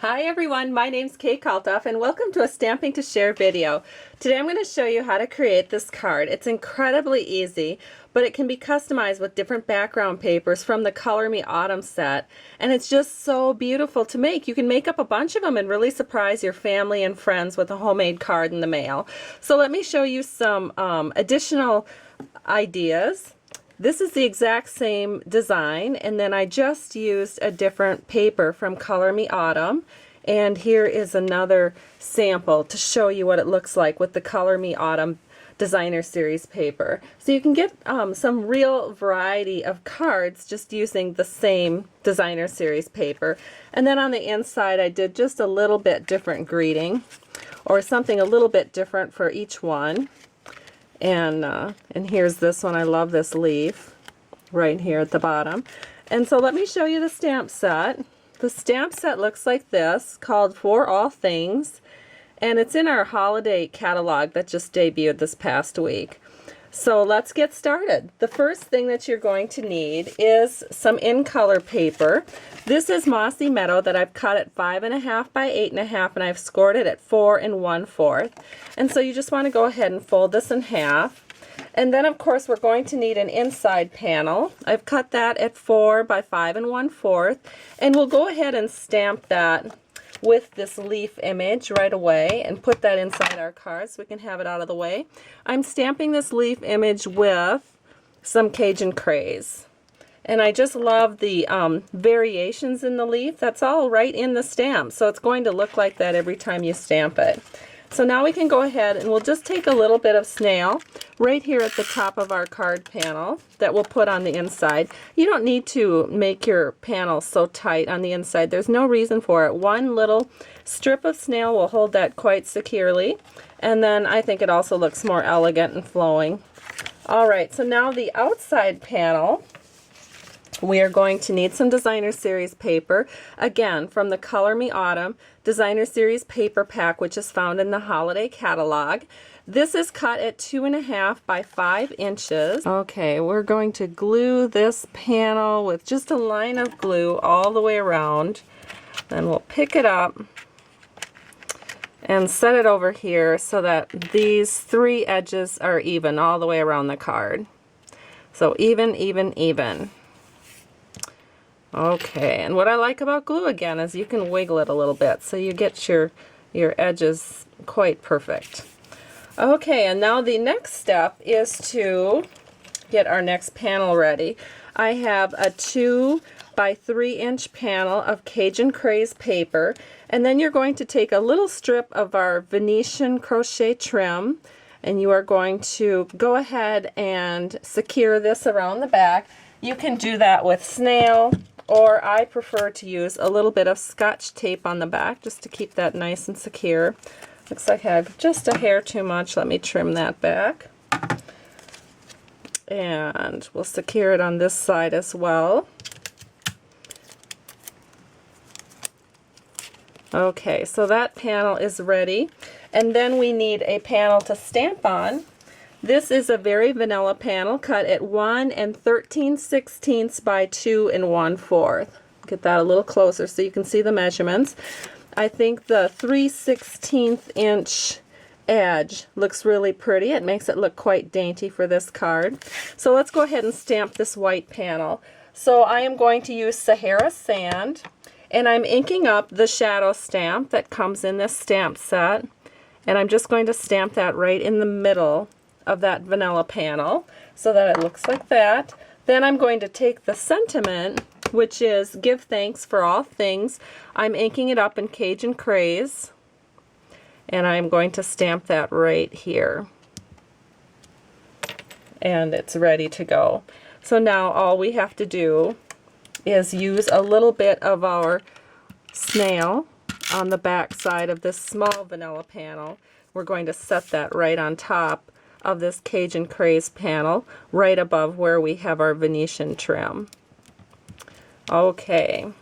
Hi everyone, my name's Kate Kalthoff and welcome to a Stamping to Share video. Today I'm going to show you how to create this card. It's incredibly easy, but it can be customized with different background papers from the Color Me Autumn set. And it's just so beautiful to make. You can make up a bunch of them and really surprise your family and friends with a homemade card in the mail. So let me show you some additional ideas. This is the exact same design, and then I just used a different paper from Color Me Autumn. And here is another sample to show you what it looks like with the Color Me Autumn Designer Series paper. So you can get some real variety of cards just using the same Designer Series paper. And then on the inside I did just a little bit different greeting, or something a little bit different for each one. And here's this one. I love this leaf right here at the bottom. And so let me show you the stamp set. The stamp set looks like this, called For All Things, and it's in our holiday catalog that just debuted this past week. So let's get started. The first thing that you're going to need is some in color paper. This is Mossy Meadow that I've cut at 5.5 by 8.5, and I've scored it at 4 1/4. And so you just want to go ahead and fold this in half. And then of course we're going to need an inside panel. I've cut that at 4 by 5 1/4, and we'll go ahead and stamp that with this leaf image right away and put that inside our card so we can have it out of the way. I'm stamping this leaf image with some Cajun Craze. And I just love the variations in the leaf. That's all right in the stamp, so it's going to look like that every time you stamp it. So now we can go ahead and we'll just take a little bit of snail right here at the top of our card panel that we'll put on the inside. You don't need to make your panel so tight on the inside. There's no reason for it. One little strip of snail will hold that quite securely, and then I think it also looks more elegant and flowing. Alright, so now the outside panel, we are going to need some Designer Series paper, again from the Color Me Autumn Designer Series paper pack, which is found in the holiday catalog. This is cut at 2.5 by 5 inches. Okay, we're going to glue this panel with just a line of glue all the way around. Then we'll pick it up and set it over here so that these three edges are even all the way around the card. So even, even, even. Okay, and what I like about glue again is you can wiggle it a little bit so you get your edges quite perfect. Okay, and now the next step is to get our next panel ready. I have a 2 by 3 inch panel of Cajun Craze paper, and then you're going to take a little strip of our Venetian crochet trim, and you are going to go ahead and secure this around the back. You can do that with snail, or I prefer to use a little bit of Scotch tape on the back just to keep that nice and secure. Looks like I have just a hair too much. Let me trim that back. And we'll secure it on this side as well. Okay, so that panel is ready. And then we need a panel to stamp on. This is a very vanilla panel cut at 1 13/16 by 2 1/4. Get that a little closer so you can see the measurements. I think the 3/16 inch edge looks really pretty. It makes it look quite dainty for this card. So let's go ahead and stamp this white panel. So I am going to use Sahara Sand, and I'm inking up the shadow stamp that comes in this stamp set, and I'm just going to stamp that right in the middle of that vanilla panel so that it looks like that. Then I'm going to take the sentiment, which is Give Thanks for All Things. I'm inking it up in Cajun Craze, and I'm going to stamp that right here. And it's ready to go. So now all we have to do is use a little bit of our snail on the back side of this small vanilla panel. We're going to set that right on top of this Cajun Craze panel, right above where we have our Venetian trim. Okay,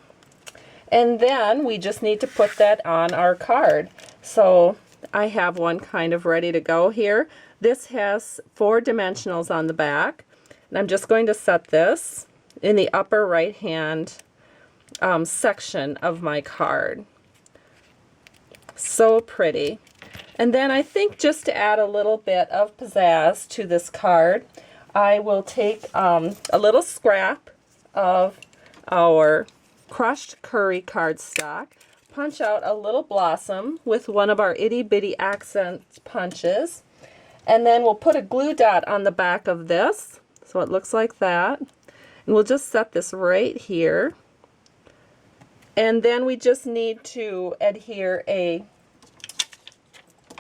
and then we just need to put that on our card. So I have one kind of ready to go here. This has 4 dimensionals on the back, and I'm just going to set this in the upper right hand section of my card. So pretty. And then I think just to add a little bit of pizzazz to this card, I will take a little scrap of our crushed curry cardstock, punch out a little blossom with one of our itty bitty accent punches, and then we'll put a glue dot on the back of this, so it looks like that. And we'll just set this right here. And then we just need to adhere a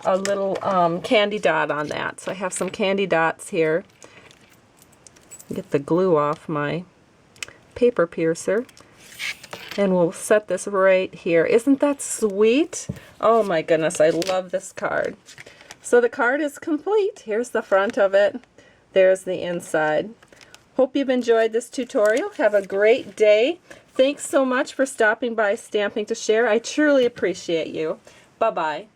little candy dot on that. So I have some candy dots here. Get the glue off my paper piercer. And we'll set this right here. Isn't that sweet? Oh my goodness, I love this card. So the card is complete. Here's the front of it. There's the inside. Hope you've enjoyed this tutorial. Have a great day. Thanks so much for stopping by Stamping to Share. I truly appreciate you. Bye-bye.